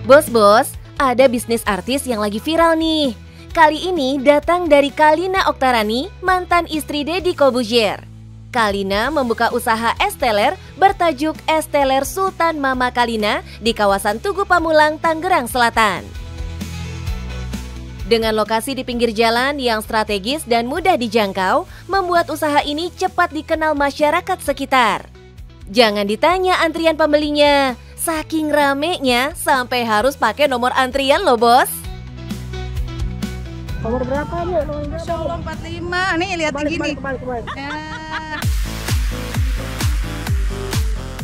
Bos-bos, ada bisnis artis yang lagi viral nih. Kali ini datang dari Kalina Oktarani, mantan istri Deddy Corbuzier. Kalina membuka usaha es teler bertajuk Es Teler Sultan Mama Kalina di kawasan Tugu Pamulang, Tangerang Selatan. Dengan lokasi di pinggir jalan yang strategis dan mudah dijangkau, membuat usaha ini cepat dikenal masyarakat sekitar. Jangan ditanya antrian pembelinya, saking ramenya sampai harus pakai nomor antrian loh bos. Nomor berapa nih? Masya Allah 45, nih lihat gini. Ya.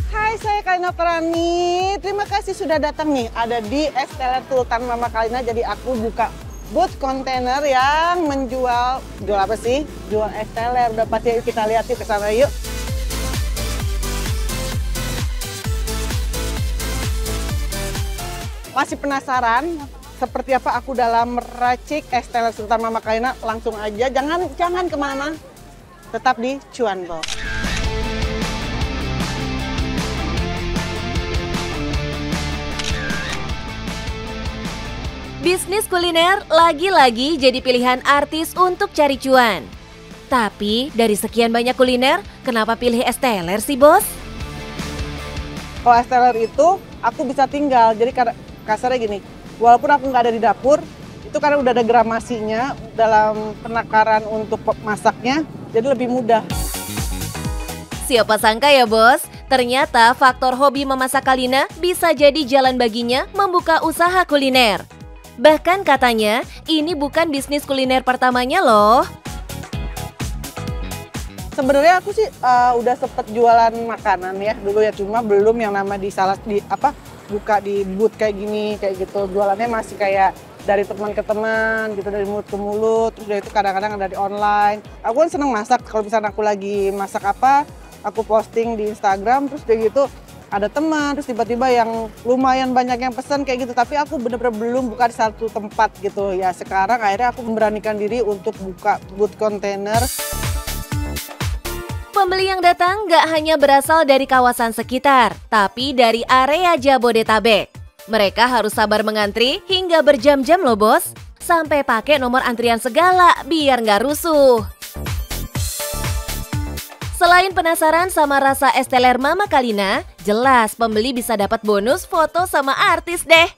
Hai, saya Kalina Oktarani. Terima kasih sudah datang nih. Ada di Es Teler Sultan Mama Kalina. Jadi aku buka booth kontainer yang menjual, jual apa sih? Jual es teler. Udah pasti kita lihat yuk ke sana yuk. Masih penasaran seperti apa aku dalam meracik es teler Sultan Mama Kalina? Langsung aja, jangan kemana, tetap di Cuan Box. Bisnis kuliner lagi-lagi jadi pilihan artis untuk cari cuan. Tapi dari sekian banyak kuliner, kenapa pilih es teler sih bos? Kalau es teler itu aku bisa tinggal, jadi kasarnya gini, walaupun aku nggak ada di dapur, itu karena udah ada gramasinya dalam penakaran untuk masaknya, jadi lebih mudah. Siapa sangka ya bos, ternyata faktor hobi memasak Kalina bisa jadi jalan baginya membuka usaha kuliner. Bahkan katanya, ini bukan bisnis kuliner pertamanya loh. Sebenarnya aku sih udah sempet jualan makanan ya dulu ya, cuma belum yang nama buka di booth kayak gini, kayak gitu. Jualannya masih kayak dari teman ke teman gitu, dari mulut ke mulut, terus itu kadang-kadang dari online. Aku kan seneng masak, kalau misalnya aku lagi masak apa, aku posting di Instagram, terus kayak gitu ada teman, terus tiba-tiba yang lumayan banyak yang pesan kayak gitu, tapi aku bener-bener belum buka di satu tempat gitu. Ya sekarang akhirnya aku memberanikan diri untuk buka booth kontainer. Pembeli yang datang gak hanya berasal dari kawasan sekitar, tapi dari area Jabodetabek. Mereka harus sabar mengantri hingga berjam-jam loh bos, sampai pakai nomor antrian segala biar gak rusuh. Selain penasaran sama rasa es teler Mama Kalina, jelas pembeli bisa dapat bonus foto sama artis deh.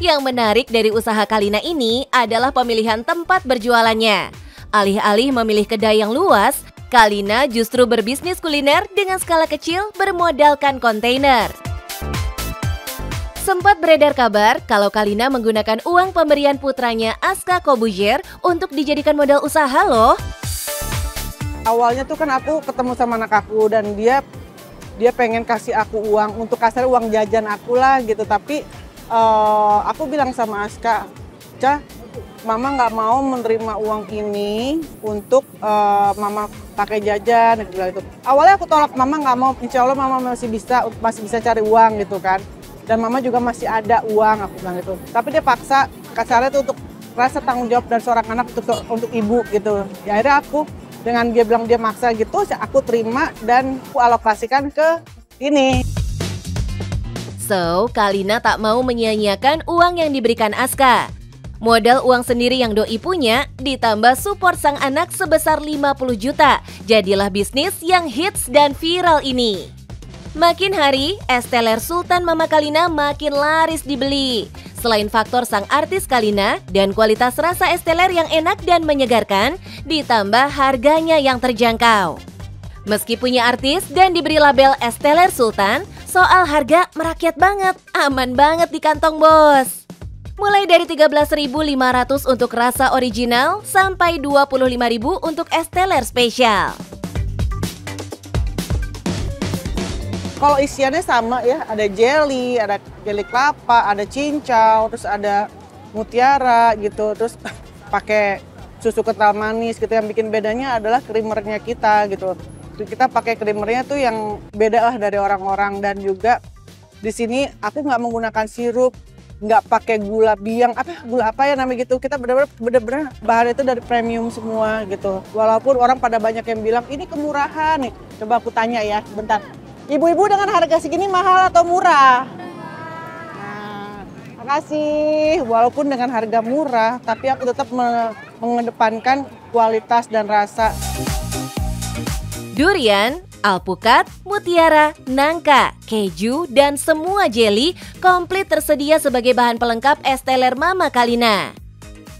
Yang menarik dari usaha Kalina ini adalah pemilihan tempat berjualannya. Alih-alih memilih kedai yang luas, Kalina justru berbisnis kuliner dengan skala kecil bermodalkan kontainer. Sempat beredar kabar kalau Kalina menggunakan uang pemberian putranya Aska Corbuzier untuk dijadikan modal usaha loh. Awalnya tuh kan aku ketemu sama anak aku dan dia pengen kasih aku uang untuk kasar uang jajan aku lah gitu, tapi aku bilang sama Aska, Ca, Mama nggak mau menerima uang ini untuk Mama pakai jajan gitu. Awalnya aku tolak, Mama nggak mau, insya Allah Mama masih bisa cari uang gitu kan, dan Mama juga masih ada uang, aku bilang gitu. Tapi dia paksa, kasarnya tuh untuk rasa tanggung jawab dari seorang anak untuk ibu gitu. Ya akhirnya aku dengan dia bilang dia maksa gitu, aku terima dan aku alokasikan ke ini. So, Kalina tak mau menyia-nyiakan uang yang diberikan Aska. Modal uang sendiri yang doi punya, ditambah support sang anak sebesar 50 juta. Jadilah bisnis yang hits dan viral ini. Makin hari, es teler Sultan Mama Kalina makin laris dibeli. Selain faktor sang artis Kalina dan kualitas rasa es teler yang enak dan menyegarkan, ditambah harganya yang terjangkau. Meski punya artis dan diberi label es teler Sultan, soal harga merakyat banget, aman banget di kantong bos. Mulai dari 13.500 untuk rasa original sampai 25.000 untuk es teler spesial. Kalau isiannya sama ya, ada jelly kelapa, ada cincau, terus ada mutiara gitu, terus pakai susu kental manis gitu. Yang bikin bedanya adalah creamernya kita gitu. Kita pakai creamernya tuh yang beda lah dari orang-orang, dan juga di sini aku nggak menggunakan sirup, nggak pakai gula biang, gula apa ya namanya gitu. Kita bener-bener bahan itu dari premium semua gitu. Walaupun orang pada banyak yang bilang ini kemurahan nih. Coba aku tanya ya, bentar. Ibu-ibu dengan harga segini mahal atau murah? Nah, makasih. Walaupun dengan harga murah, tapi aku tetap mengedepankan kualitas dan rasa. Durian, alpukat, mutiara, nangka, keju, dan semua jelly komplit tersedia sebagai bahan pelengkap es teler Mama Kalina.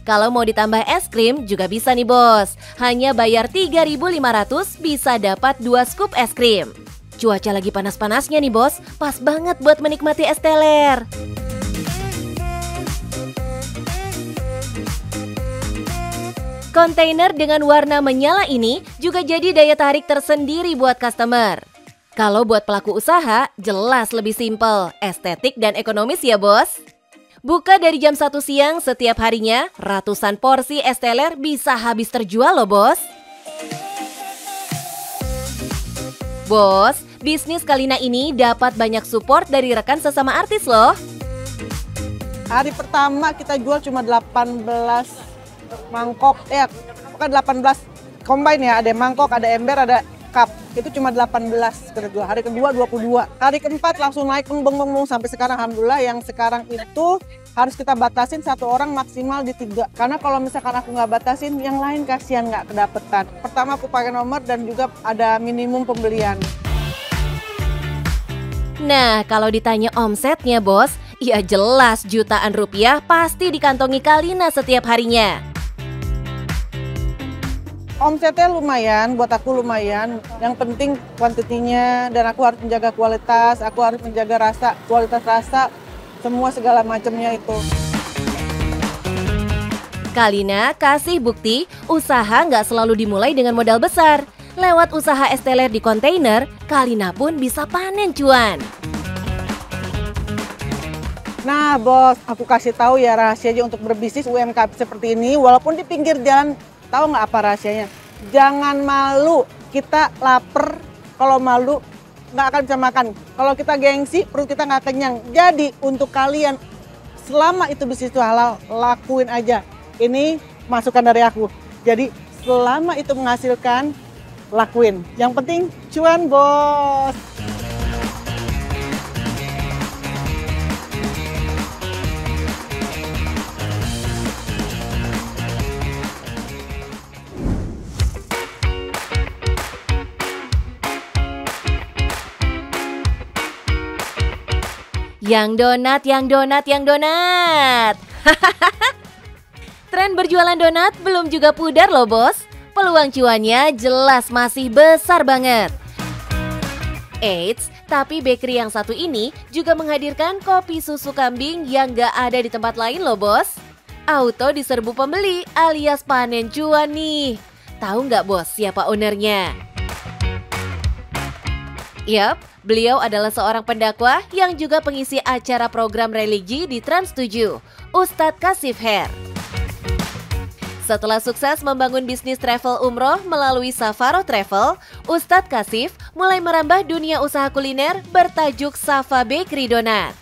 Kalau mau ditambah es krim juga bisa nih bos. Hanya bayar 3.500 bisa dapat 2 scoop es krim. Cuaca lagi panas-panasnya nih bos, pas banget buat menikmati es teler. Kontainer dengan warna menyala ini juga jadi daya tarik tersendiri buat customer. Kalau buat pelaku usaha, jelas lebih simpel, estetik dan ekonomis ya bos. Buka dari jam 1 siang setiap harinya, ratusan porsi es teler bisa habis terjual loh bos. Bos, bisnis Kalina ini dapat banyak support dari rekan sesama artis loh. Hari pertama kita jual cuma 18 mangkok, bukan 18 combine ya, ada mangkok, ada ember, ada cup. Itu cuma 18 kita jual. Hari kedua 22. Hari keempat langsung naik beng sampai sekarang alhamdulillah. Yang sekarang itu harus kita batasin 1 orang maksimal di 3. Karena kalau misalkan aku nggak batasin, yang lain kasihan nggak kedapetan. Pertama aku pakai nomor dan juga ada minimum pembelian. Nah, kalau ditanya omsetnya bos, ya jelas jutaan rupiah pasti dikantongi Kalina setiap harinya. Omsetnya lumayan, buat aku lumayan. Yang penting kuantitinya dan aku harus menjaga kualitas, aku harus menjaga rasa, kualitas rasa, semua segala macamnya itu. Kalina kasih bukti usaha nggak selalu dimulai dengan modal besar. Lewat usaha es teler di kontainer, Kalina pun bisa panen cuan. Nah bos, aku kasih tahu ya rahasianya untuk berbisnis UMKM seperti ini, walaupun di pinggir jalan. Tahu nggak apa rahasianya? Jangan malu, kita lapar, kalau malu nggak akan bisa makan. Kalau kita gengsi, perut kita nggak kenyang. Jadi untuk kalian, selama itu bisnis itu halal, lakuin aja. Ini masukan dari aku. Jadi selama itu menghasilkan, lakuin. Yang penting cuan bos. Yang donat. Tren berjualan donat belum juga pudar loh bos. Peluang cuannya jelas masih besar banget. Eits, tapi bakery yang satu ini juga menghadirkan kopi susu kambing yang gak ada di tempat lain loh bos. Auto diserbu pembeli alias panen cuan nih. Tahu nggak bos siapa ownernya? Yap, beliau adalah seorang pendakwah yang juga pengisi acara program religi di Trans 7, Ustadz Kasif Her. Setelah sukses membangun bisnis travel umroh melalui Safaro Travel, Ustadz Kasif mulai merambah dunia usaha kuliner bertajuk Safa Bakery Donat.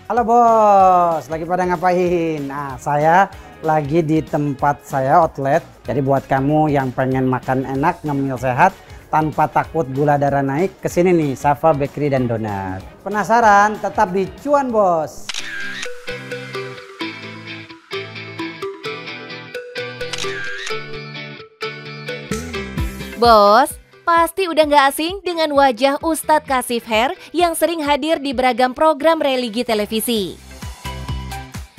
Halo bos, lagi pada ngapain? Nah, saya lagi di tempat saya outlet. Jadi buat kamu yang pengen makan enak, ngemil sehat, tanpa takut gula darah naik, kesini nih Safa Bakery dan Donat. Penasaran? Tetap di cuan bos. Bos, pasti udah nggak asing dengan wajah Ustadz Kasif Her yang sering hadir di beragam program religi televisi.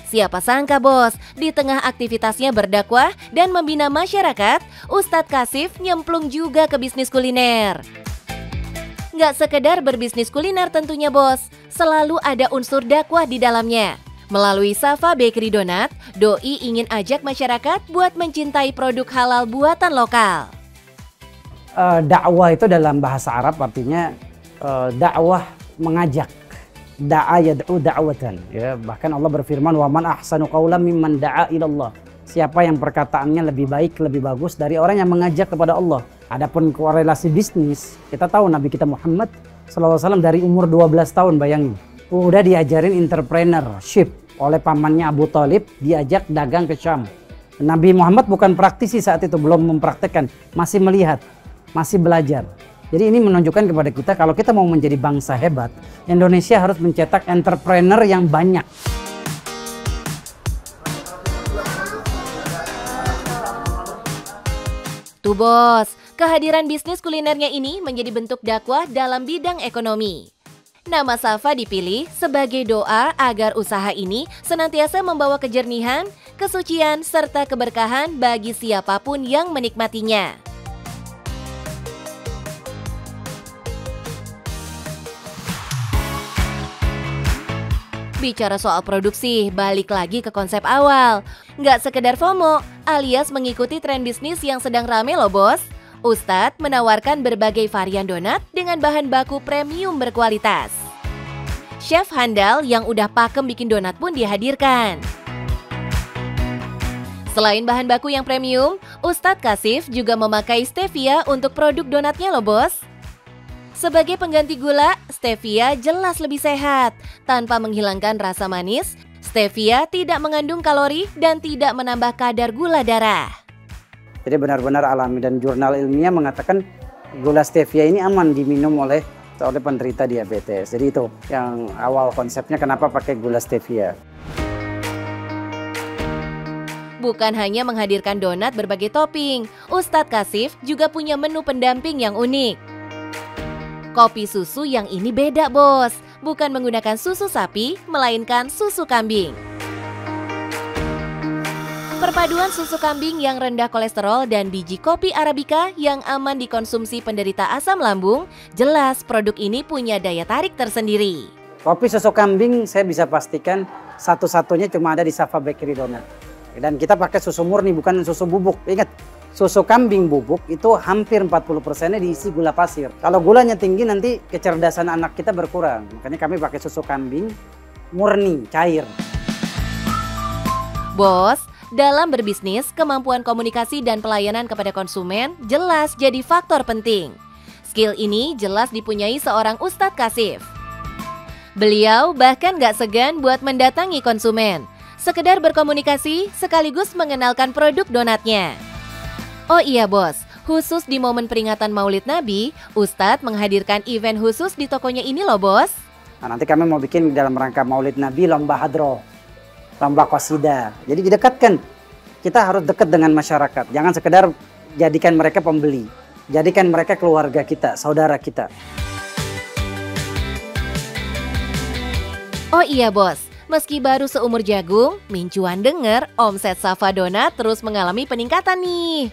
Siapa sangka bos, di tengah aktivitasnya berdakwah dan membina masyarakat, Ustadz Kasif nyemplung juga ke bisnis kuliner. Nggak sekedar berbisnis kuliner tentunya bos, selalu ada unsur dakwah di dalamnya. Melalui Safa Bakery Donat, Doi ingin ajak masyarakat buat mencintai produk halal buatan lokal. Dakwah itu dalam bahasa Arab artinya dakwah mengajak. Da'a yad'u da'watan, ya, bahkan Allah berfirman wa man ahsanu qawlan mimman da'a ilallah. Siapa yang perkataannya lebih baik, lebih bagus dari orang yang mengajak kepada Allah. Adapun korelasi bisnis, kita tahu Nabi kita Muhammad SAW dari umur 12 tahun, bayangin. Udah diajarin entrepreneurship oleh pamannya Abu Thalib, diajak dagang ke Syam. Nabi Muhammad bukan praktisi saat itu, belum mempraktekkan, masih melihat, masih belajar. Jadi ini menunjukkan kepada kita kalau kita mau menjadi bangsa hebat, Indonesia harus mencetak entrepreneur yang banyak. Tuh bos, kehadiran bisnis kulinernya ini menjadi bentuk dakwah dalam bidang ekonomi. Nama Safa dipilih sebagai doa agar usaha ini senantiasa membawa kejernihan, kesucian, serta keberkahan bagi siapapun yang menikmatinya. Bicara soal produksi, balik lagi ke konsep awal. Nggak sekedar FOMO, alias mengikuti tren bisnis yang sedang rame loh bos. Ustadz menawarkan berbagai varian donat dengan bahan baku premium berkualitas. Chef handal yang udah pakem bikin donat pun dihadirkan. Selain bahan baku yang premium, Ustadz Kasif juga memakai stevia untuk produk donatnya loh bos. Sebagai pengganti gula, stevia jelas lebih sehat. Tanpa menghilangkan rasa manis, stevia tidak mengandung kalori dan tidak menambah kadar gula darah. Jadi benar-benar alami, dan jurnal ilmiah mengatakan gula stevia ini aman diminum oleh penderita diabetes. Jadi itu yang awal konsepnya kenapa pakai gula stevia. Bukan hanya menghadirkan donat berbagai topping, Ustadz Kasif juga punya menu pendamping yang unik. Kopi susu yang ini beda bos, bukan menggunakan susu sapi, melainkan susu kambing. Perpaduan susu kambing yang rendah kolesterol dan biji kopi Arabica yang aman dikonsumsi penderita asam lambung, jelas produk ini punya daya tarik tersendiri. Kopi susu kambing saya bisa pastikan satu-satunya cuma ada di Safa Bakery Donat. Dan kita pakai susu murni, bukan susu bubuk. Ingat, susu kambing bubuk itu hampir 40%-nya diisi gula pasir. Kalau gulanya tinggi nanti kecerdasan anak kita berkurang. Makanya kami pakai susu kambing murni, cair. Bos, dalam berbisnis, kemampuan komunikasi dan pelayanan kepada konsumen jelas jadi faktor penting. Skill ini jelas dipunyai seorang Ustadz Kasif. Beliau bahkan gak segan buat mendatangi konsumen. Sekedar berkomunikasi sekaligus mengenalkan produk donatnya. Oh iya bos, khusus di momen peringatan Maulid Nabi, Ustadz menghadirkan event khusus di tokonya ini loh bos. Nah, nanti kami mau bikin dalam rangka Maulid Nabi lomba hadroh, lomba qasidah. Jadi didekatkan, kita harus dekat dengan masyarakat. Jangan sekedar jadikan mereka pembeli, jadikan mereka keluarga kita, saudara kita. Oh iya bos, meski baru seumur jagung, Mincuan denger omset Safa Donat terus mengalami peningkatan nih.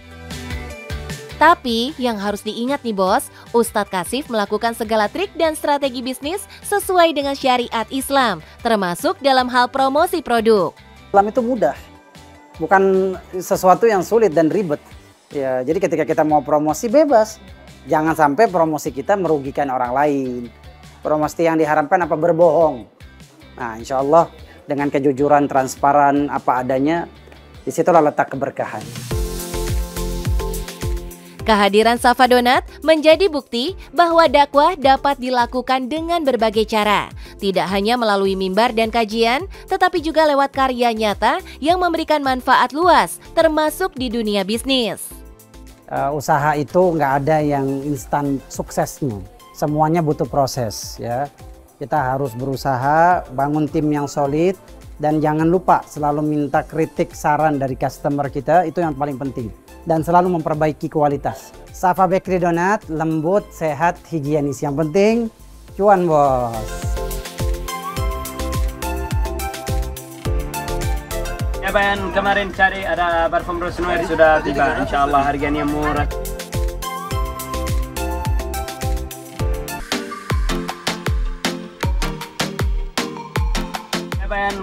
Tapi yang harus diingat nih bos, Ustadz Kasif melakukan segala trik dan strategi bisnis sesuai dengan syariat Islam, termasuk dalam hal promosi produk. Islam itu mudah, bukan sesuatu yang sulit dan ribet. Ya, jadi ketika kita mau promosi bebas, jangan sampai promosi kita merugikan orang lain. Promosi yang diharapkan apa? Berbohong. Nah, insya Allah dengan kejujuran, transparan, apa adanya, disitulah letak keberkahan. Kehadiran Safa Donat menjadi bukti bahwa dakwah dapat dilakukan dengan berbagai cara. Tidak hanya melalui mimbar dan kajian, tetapi juga lewat karya nyata yang memberikan manfaat luas, termasuk di dunia bisnis. Usaha itu nggak ada yang instan suksesnya. Semuanya butuh proses ya. Kita harus berusaha, bangun tim yang solid, dan jangan lupa selalu minta kritik, saran dari customer kita, itu yang paling penting. Dan selalu memperbaiki kualitas. Safa Bakery Donat, lembut, sehat, higienis. Yang penting, cuan bos. Ya Bayan, kemarin cari ada parfum Rose Noir sudah tiba. Insya Allah harganya murah.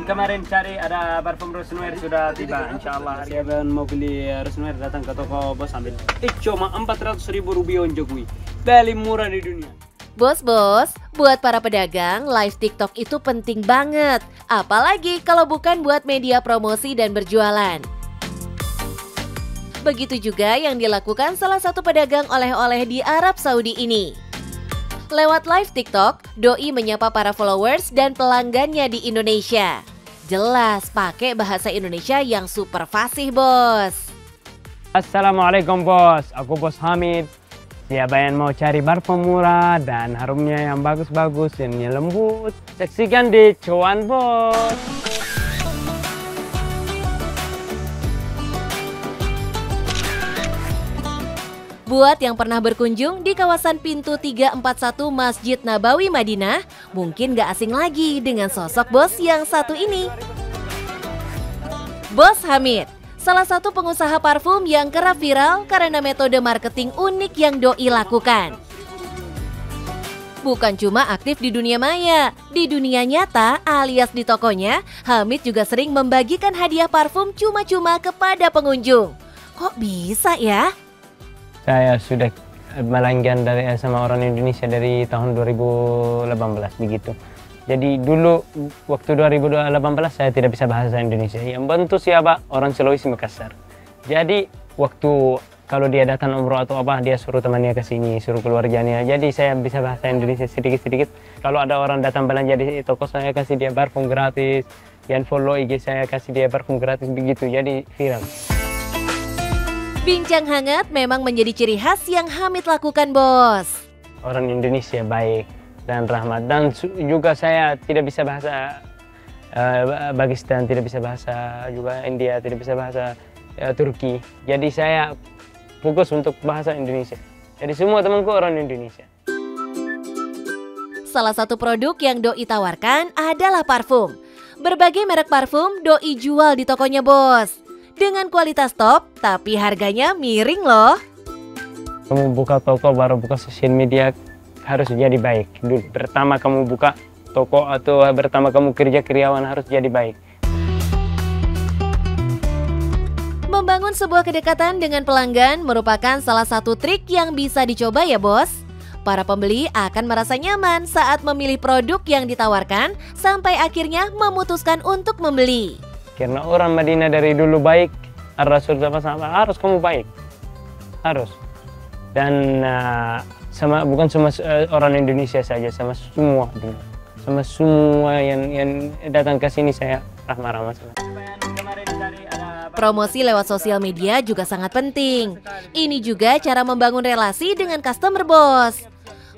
Kemarin cari ada parfum Rose Noir sudah tiba. Insya Allah siapa mau beli Rose Noir datang ke toko bos ambil. Cuma 400.000 rupiah Jokowi, paling murah di dunia. Bos, buat para pedagang, live TikTok itu penting banget. Apalagi kalau bukan buat media promosi dan berjualan. Begitu juga yang dilakukan salah satu pedagang oleh-oleh di Arab Saudi ini. Lewat live TikTok, Doi menyapa para followers dan pelanggannya di Indonesia. Jelas pakai bahasa Indonesia yang super fasih bos. Assalamualaikum bos, aku bos Hamid. Siapa yang mau cari parfum murah dan harumnya yang bagus-bagus, yang lembut, saksikan di Cuan Bos. Buat yang pernah berkunjung di kawasan pintu 341 Masjid Nabawi Madinah, mungkin gak asing lagi dengan sosok bos yang satu ini. Bos Hamid, salah satu pengusaha parfum yang kerap viral karena metode marketing unik yang doi lakukan. Bukan cuma aktif di dunia maya, di dunia nyata alias di tokonya, Hamid juga sering membagikan hadiah parfum cuma-cuma kepada pengunjung. Kok bisa ya? Saya sudah melanggan sama orang Indonesia dari tahun 2018 begitu. Jadi dulu waktu 2018 saya tidak bisa bahasa Indonesia. Yang bantu siapa? Orang Sulawesi Makassar. Jadi waktu kalau dia datang umroh atau apa, dia suruh temannya ke sini, suruh keluarganya. Jadi saya bisa bahasa Indonesia sedikit-sedikit. Kalau ada orang datang belanja di toko, saya kasih dia parfum gratis. Yang follow IG saya kasih dia parfum gratis begitu. Jadi viral. Bincang hangat memang menjadi ciri khas yang Hamid lakukan, bos. Orang Indonesia baik dan rahmat, dan juga saya tidak bisa bahasa Pakistan, tidak bisa bahasa juga India, tidak bisa bahasa Turki. Jadi saya fokus untuk bahasa Indonesia. Jadi semua temanku orang Indonesia. Salah satu produk yang doi tawarkan adalah parfum. Berbagai merek parfum doi jual di tokonya, bos. Dengan kualitas top, tapi harganya miring loh. Kamu buka toko baru buka sosial media harus jadi baik. Dulu pertama kamu buka toko atau pertama kamu kerja karyawan harus jadi baik. Membangun sebuah kedekatan dengan pelanggan merupakan salah satu trik yang bisa dicoba ya, bos. Para pembeli akan merasa nyaman saat memilih produk yang ditawarkan sampai akhirnya memutuskan untuk membeli. Karena orang Madinah dari dulu baik, Rasul sama-sama harus kamu baik, harus. Dan bukan cuma orang Indonesia saja, sama semua yang datang ke sini saya ramah-ramah. Promosi lewat sosial media juga sangat penting. Ini juga cara membangun relasi dengan customer, bos.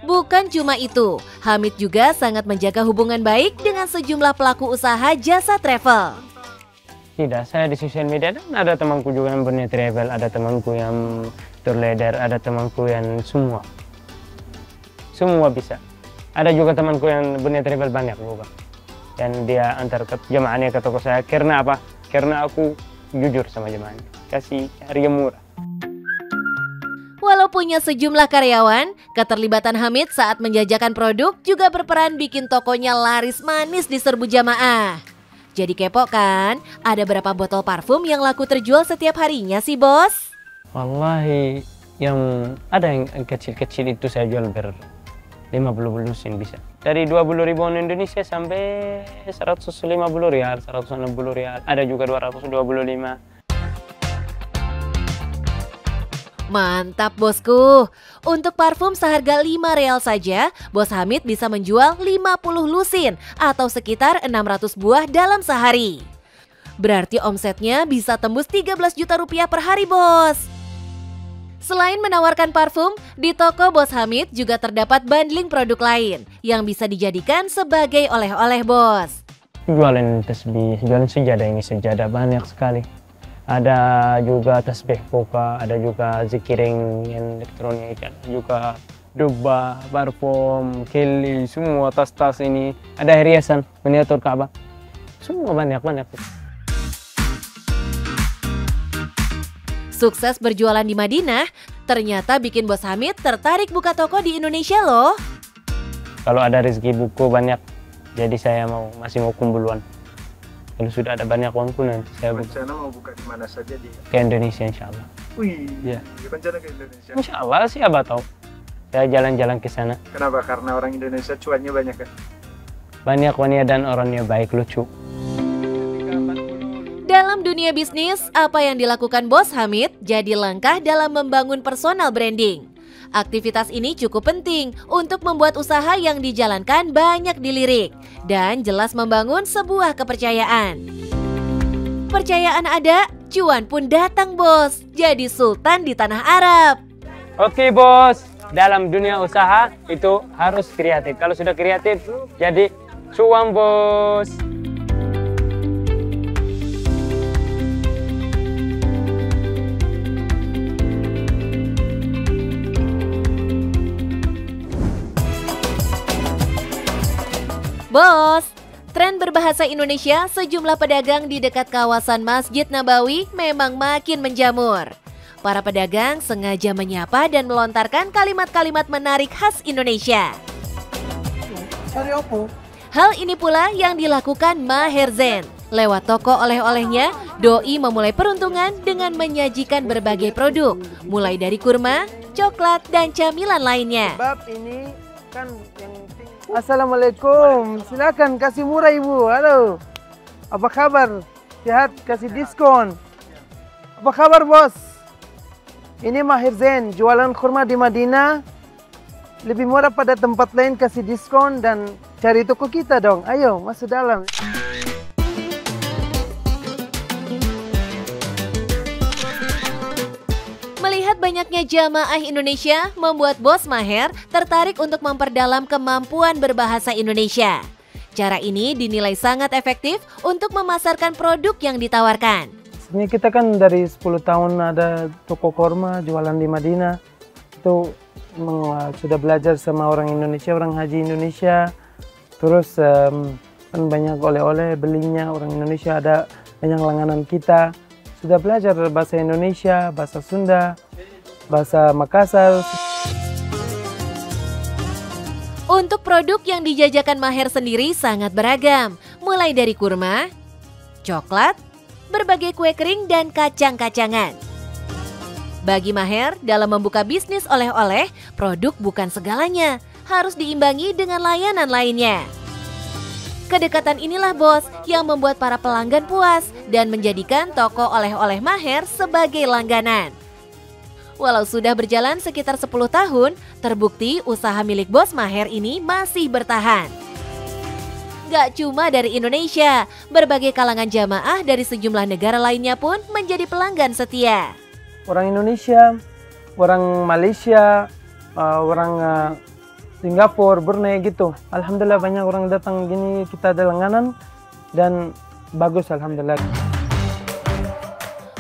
Bukan cuma itu, Hamid juga sangat menjaga hubungan baik dengan sejumlah pelaku usaha jasa travel. Tidak, saya di sosial media dan ada temanku juga yang punya travel, ada temanku yang tour leader, ada temanku yang semua bisa. Ada juga temanku yang punya travel banyak juga. Dan dia antar jemaahnya ke toko saya. Karena apa? Karena aku jujur sama jemaahnya, kasih harga murah. Walau punya sejumlah karyawan, keterlibatan Hamid saat menjajakan produk juga berperan bikin tokonya laris manis di serbu jamaah. Jadi kepo kan, ada berapa botol parfum yang laku terjual setiap harinya sih, bos? Wallahi, yang kecil-kecil itu saya jual 50 lusin bisa. Dari 20.000 Indonesia sampai 150 rial, 160 rial, ada juga 225. Mantap, bosku. Untuk parfum seharga 5 real saja, Bos Hamid bisa menjual 50 lusin atau sekitar 600 buah dalam sehari. Berarti omsetnya bisa tembus 13 juta rupiah per hari, bos. Selain menawarkan parfum, di toko Bos Hamid juga terdapat bundling produk lain yang bisa dijadikan sebagai oleh-oleh, bos. Jualan tasbih, jualan sejadah, ini sejadah banyak sekali. Ada juga tasbih koka, ada juga zikiring yang elektronik, ada juga duba, parfum, keli, semua tas-tas ini. Ada hiasan, miniatur Ka'bah, semua banyak-banyak. Sukses berjualan di Madinah, ternyata bikin Bos Hamid tertarik buka toko di Indonesia loh. Kalau ada rezeki buku banyak, jadi saya masih mau kumpuluan. Kalau sudah ada banyak uangku nanti saya rencana mau buka di mana saja ke Indonesia, insya Allah. Wih, ya. Rencana ke Indonesia? Insya Allah, siapa tahu. Saya jalan-jalan ke sana. Kenapa? Karena orang Indonesia cuannya banyak kan? Banyak wanita dan orangnya baik, lucu. Dalam dunia bisnis, apa yang dilakukan Bos Hamid jadi langkah dalam membangun personal branding. Aktivitas ini cukup penting untuk membuat usaha yang dijalankan banyak dilirik dan jelas membangun sebuah kepercayaan. Percayaan ada, cuan pun datang, bos. Jadi sultan di tanah Arab. Oke, bos. dalam dunia usaha itu harus kreatif. Kalau sudah kreatif, jadi cuan bos. Bos, tren berbahasa Indonesia sejumlah pedagang di dekat kawasan Masjid Nabawi memang makin menjamur. Para pedagang sengaja menyapa dan melontarkan kalimat-kalimat menarik khas Indonesia. Hal ini pula yang dilakukan Maher Zain. Lewat toko oleh-olehnya, Doi memulai peruntungan dengan menyajikan berbagai produk, mulai dari kurma, coklat, dan camilan lainnya. Bab ini kan yang Assalamualaikum, silakan kasih murah ibu. Halo, apa kabar? Sehat, kasih diskon. Apa kabar bos? Ini Maher Zain, jualan kurma di Madinah. Lebih murah pada tempat lain, kasih diskon dan cari toko kita dong. Ayo masuk dalam. Melihat banyaknya jamaah Indonesia membuat Bos Maher tertarik untuk memperdalam kemampuan berbahasa Indonesia. Cara ini dinilai sangat efektif untuk memasarkan produk yang ditawarkan. Sebenarnya kita kan dari 10 tahun ada toko kurma jualan di Madinah. Itu sudah belajar sama orang Indonesia, orang haji Indonesia. Terus kan banyak oleh-oleh belinya orang Indonesia, ada banyak langganan kita. Sudah belajar bahasa Indonesia, bahasa Sunda, bahasa Makassar. Untuk produk yang dijajakan Maher sendiri sangat beragam, mulai dari kurma, coklat, berbagai kue kering, dan kacang-kacangan. Bagi Maher, dalam membuka bisnis oleh-oleh, produk bukan segalanya, harus diimbangi dengan layanan lainnya. Kedekatan inilah bos yang membuat para pelanggan puas dan menjadikan toko oleh-oleh Maher sebagai langganan. Walau sudah berjalan sekitar 10 tahun, terbukti usaha milik Bos Maher ini masih bertahan. Gak cuma dari Indonesia, berbagai kalangan jamaah dari sejumlah negara lainnya pun menjadi pelanggan setia. Orang Indonesia, orang Malaysia, orang Singapura, Brunei gitu. Alhamdulillah banyak orang datang gini, kita ada langganan dan bagus alhamdulillah.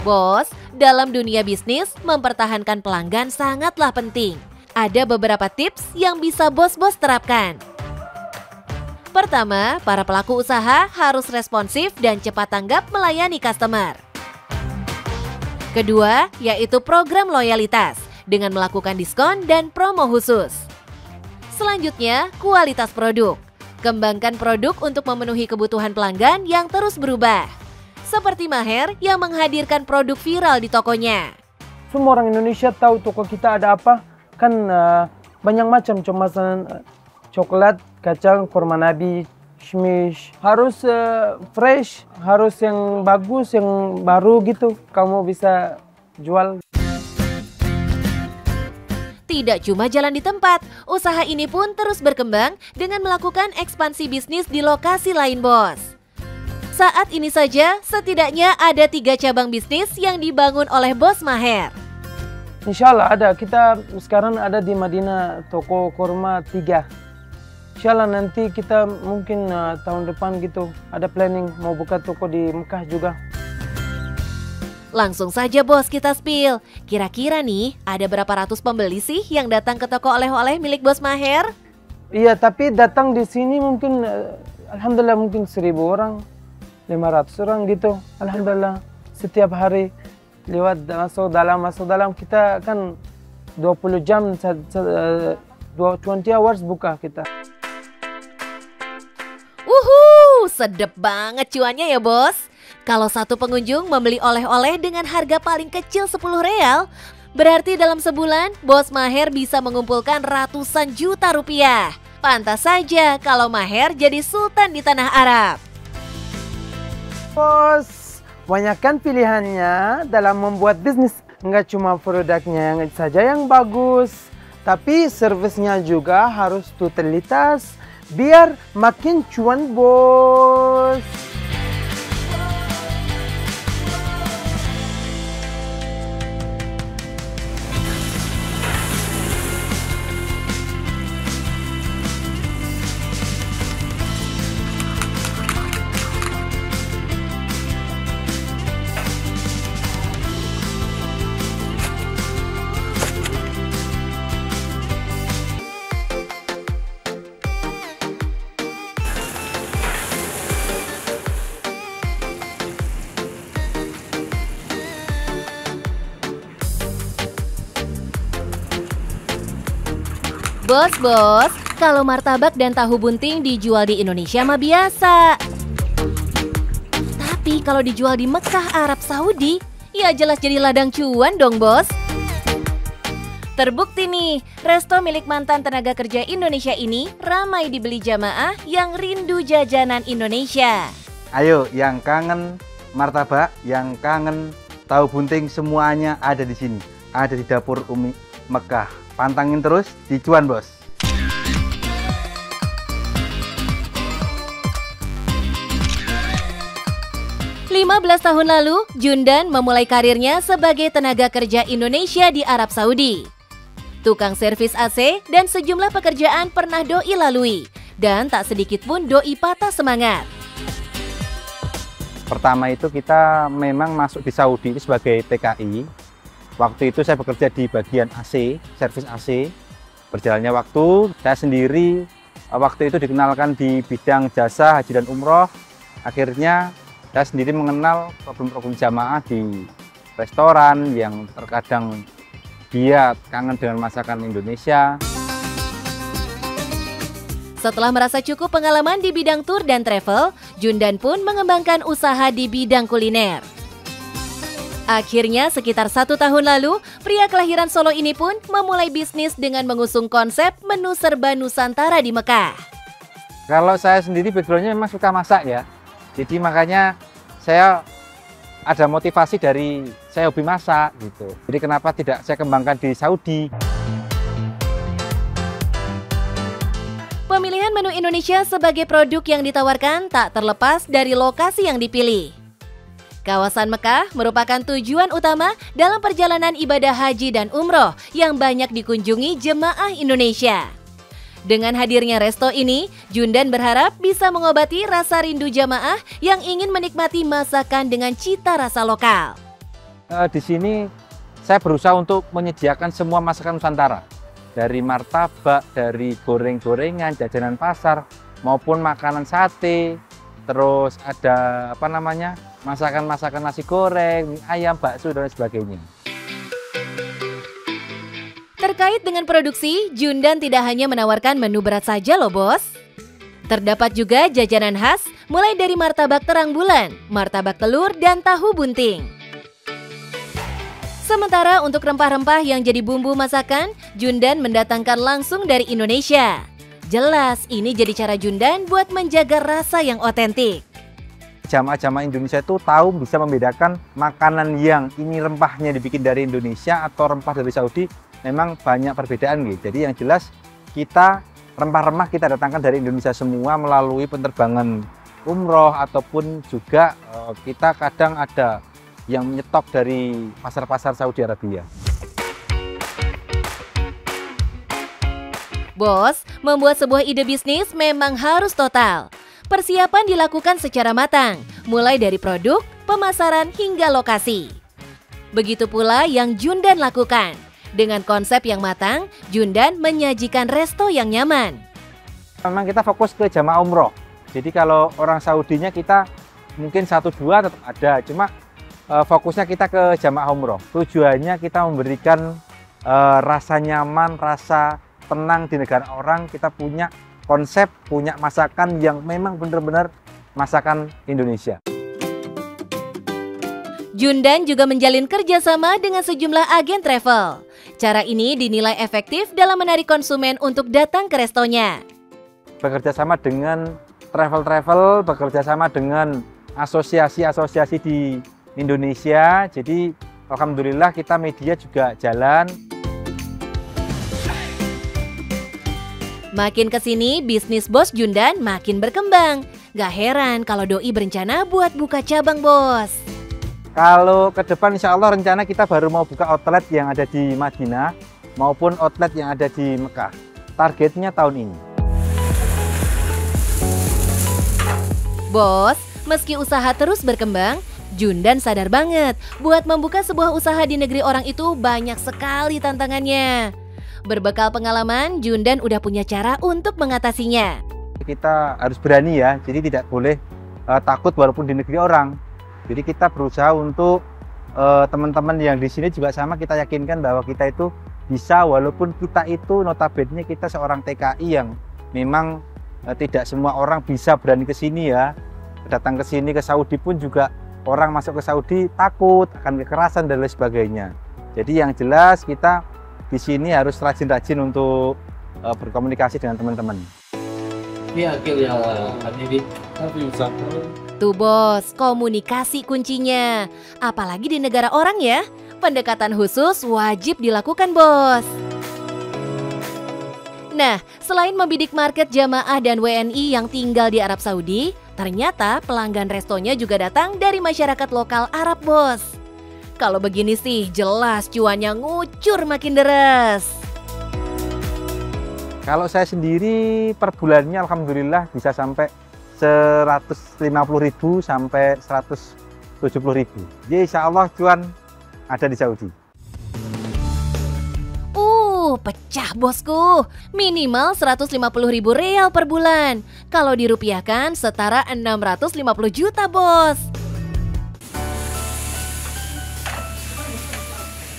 Bos, dalam dunia bisnis, mempertahankan pelanggan sangatlah penting. Ada beberapa tips yang bisa bos-bos terapkan. Pertama, para pelaku usaha harus responsif dan cepat tanggap melayani customer. Kedua, yaitu program loyalitas dengan melakukan diskon dan promo khusus. Selanjutnya, kualitas produk. Kembangkan produk untuk memenuhi kebutuhan pelanggan yang terus berubah. Seperti Maher yang menghadirkan produk viral di tokonya. Semua orang Indonesia tahu toko kita ada apa. Kan banyak macam, cuma coklat, kacang, kurma nabi, shmish. Harus fresh, harus yang bagus, yang baru gitu. Kamu bisa jual. Tidak cuma jalan di tempat, usaha ini pun terus berkembang dengan melakukan ekspansi bisnis di lokasi lain bos. Saat ini saja, setidaknya ada 3 cabang bisnis yang dibangun oleh Bos Maher. Insya Allah ada, kita sekarang ada di Madinah toko kurma 3. Insya Allah nanti kita mungkin tahun depan gitu, ada planning mau buka toko di Mekah juga. Langsung saja bos kita spill, kira-kira nih ada berapa ratus pembeli sih yang datang ke toko oleh-oleh milik Bos Maher? Iya, tapi datang di sini mungkin, alhamdulillah mungkin 1000 orang, 500 orang gitu. Alhamdulillah, setiap hari lewat masuk dalam kita kan 20 jam, 20 hours buka kita. Sedep banget cuannya ya bos. Kalau satu pengunjung membeli oleh-oleh dengan harga paling kecil 10 real, berarti dalam sebulan Bos Maher bisa mengumpulkan ratusan juta rupiah. Pantas saja kalau Maher jadi sultan di tanah Arab. Bos, banyakkan pilihannya dalam membuat bisnis. Enggak cuma produknya saja yang bagus, tapi servisnya juga harus totalitas biar makin cuan bos. Bos, kalau martabak dan tahu bunting dijual di Indonesia mah biasa. Tapi kalau dijual di Mekah, Arab Saudi, ya jelas jadi ladang cuan dong, Bos. Terbukti nih, resto milik mantan tenaga kerja Indonesia ini ramai dibeli jamaah yang rindu jajanan Indonesia. Ayo, yang kangen martabak, yang kangen tahu bunting, semuanya ada di sini. Ada di dapur Umi Mekah. Pantangin terus, dicuan bos. Lima belas tahun lalu, Jundan memulai karirnya sebagai tenaga kerja Indonesia di Arab Saudi. Tukang servis AC dan sejumlah pekerjaan pernah Doi lalui. Dan tak sedikit pun Doi patah semangat. Pertama itu kita memang masuk di Saudi sebagai TKI. Waktu itu saya bekerja di bagian AC, servis AC. Berjalannya waktu, saya sendiri waktu itu dikenalkan di bidang jasa haji dan umroh. Akhirnya saya sendiri mengenal problem-problem jamaah di restoran yang terkadang dia kangen dengan masakan Indonesia. Setelah merasa cukup pengalaman di bidang tour dan travel, Jundan pun mengembangkan usaha di bidang kuliner. Akhirnya sekitar 1 tahun lalu, pria kelahiran Solo ini pun memulai bisnis dengan mengusung konsep menu serba Nusantara di Mekah. Kalau saya sendiri backgroundnya memang suka masak ya. Jadi makanya saya ada motivasi dari saya hobi masak gitu. Jadi kenapa tidak saya kembangkan di Saudi? Pemilihan menu Indonesia sebagai produk yang ditawarkan tak terlepas dari lokasi yang dipilih. Kawasan Mekah merupakan tujuan utama dalam perjalanan ibadah haji dan umroh yang banyak dikunjungi jemaah Indonesia. Dengan hadirnya resto ini, Jundan berharap bisa mengobati rasa rindu jamaah yang ingin menikmati masakan dengan cita rasa lokal. Di sini saya berusaha untuk menyediakan semua masakan Nusantara. Dari martabak, dari goreng-gorengan, jajanan pasar, maupun makanan sate. Terus ada masakan-masakan nasi goreng, mie ayam, bakso, dan sebagainya. Terkait dengan produksi, Jundan tidak hanya menawarkan menu berat saja loh bos. Terdapat juga jajanan khas mulai dari martabak terang bulan, martabak telur, dan tahu bunting. Sementara untuk rempah-rempah yang jadi bumbu masakan, Jundan mendatangkan langsung dari Indonesia. Jelas ini jadi cara Jundan buat menjaga rasa yang otentik. Jamaah-jamaah Indonesia itu tahu bisa membedakan makanan yang ini rempahnya dibikin dari Indonesia atau rempah dari Saudi. Memang banyak perbedaan gitu. Jadi yang jelas kita rempah-rempah kita datangkan dari Indonesia semua melalui penerbangan umroh ataupun juga kita kadang ada yang menyetok dari pasar-pasar Saudi Arabia. Bos, membuat sebuah ide bisnis memang harus total. Persiapan dilakukan secara matang, mulai dari produk, pemasaran, hingga lokasi. Begitu pula yang Jundan lakukan. Dengan konsep yang matang, Jundan menyajikan resto yang nyaman. Memang kita fokus ke jamaah umroh. Jadi kalau orang Saudinya kita mungkin 1-2 tetap ada, cuma fokusnya kita ke jamaah umroh. Tujuannya kita memberikan rasa nyaman, rasa tenang di negara orang. Kita punya konsep, punya masakan yang memang benar-benar masakan Indonesia. Jundan juga menjalin kerjasama dengan sejumlah agen travel. Cara ini dinilai efektif dalam menarik konsumen untuk datang ke restonya. Bekerja sama dengan travel-travel, bekerja sama dengan asosiasi-asosiasi di Indonesia. Jadi alhamdulillah kita media juga jalan. Makin kesini, bisnis bos Jundan makin berkembang. Gak heran kalau Doi berencana buat buka cabang bos. Kalau ke depan insya Allah rencana kita baru mau buka outlet yang ada di Madinah maupun outlet yang ada di Mekah. Targetnya tahun ini. Bos, meski usaha terus berkembang, Jundan sadar banget buat membuka sebuah usaha di negeri orang itu banyak sekali tantangannya. Berbekal pengalaman, Jundan udah punya cara untuk mengatasinya. Kita harus berani ya, jadi tidak boleh takut walaupun di negeri orang. Jadi kita berusaha untuk teman-teman yang di sini juga sama kita yakinkan bahwa kita itu bisa, walaupun kita itu notabene kita seorang TKI yang memang tidak semua orang bisa berani ke sini ya. Datang ke sini ke Saudi pun juga orang masuk ke Saudi takut akan kekerasan dan lain sebagainya. Jadi yang jelas kita di sini harus rajin-rajin untuk berkomunikasi dengan teman-teman. Tuh bos, komunikasi kuncinya. Apalagi di negara orang ya, pendekatan khusus wajib dilakukan bos. Nah, selain membidik market jamaah dan WNI yang tinggal di Arab Saudi, ternyata pelanggan restonya juga datang dari masyarakat lokal Arab bos. Kalau begini sih jelas cuannya ngucur makin deres. Kalau saya sendiri per bulannya alhamdulillah bisa sampai 150.000 sampai 170.000. Jadi insya Allah cuan ada di Saudi. Pecah bosku. Minimal 150.000 real per bulan. Kalau dirupiahkan setara 650 juta bos.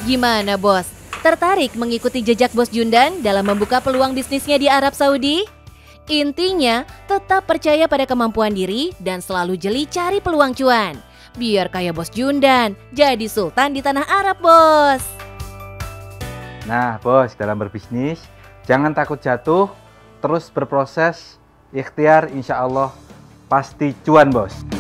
Gimana bos? Tertarik mengikuti jejak Bos Jundan dalam membuka peluang bisnisnya di Arab Saudi? Intinya, tetap percaya pada kemampuan diri dan selalu jeli cari peluang cuan. Biar kayak Bos Jundan, jadi sultan di tanah Arab, bos. Nah, bos, dalam berbisnis, jangan takut jatuh, terus berproses, ikhtiar, insya Allah pasti cuan, bos.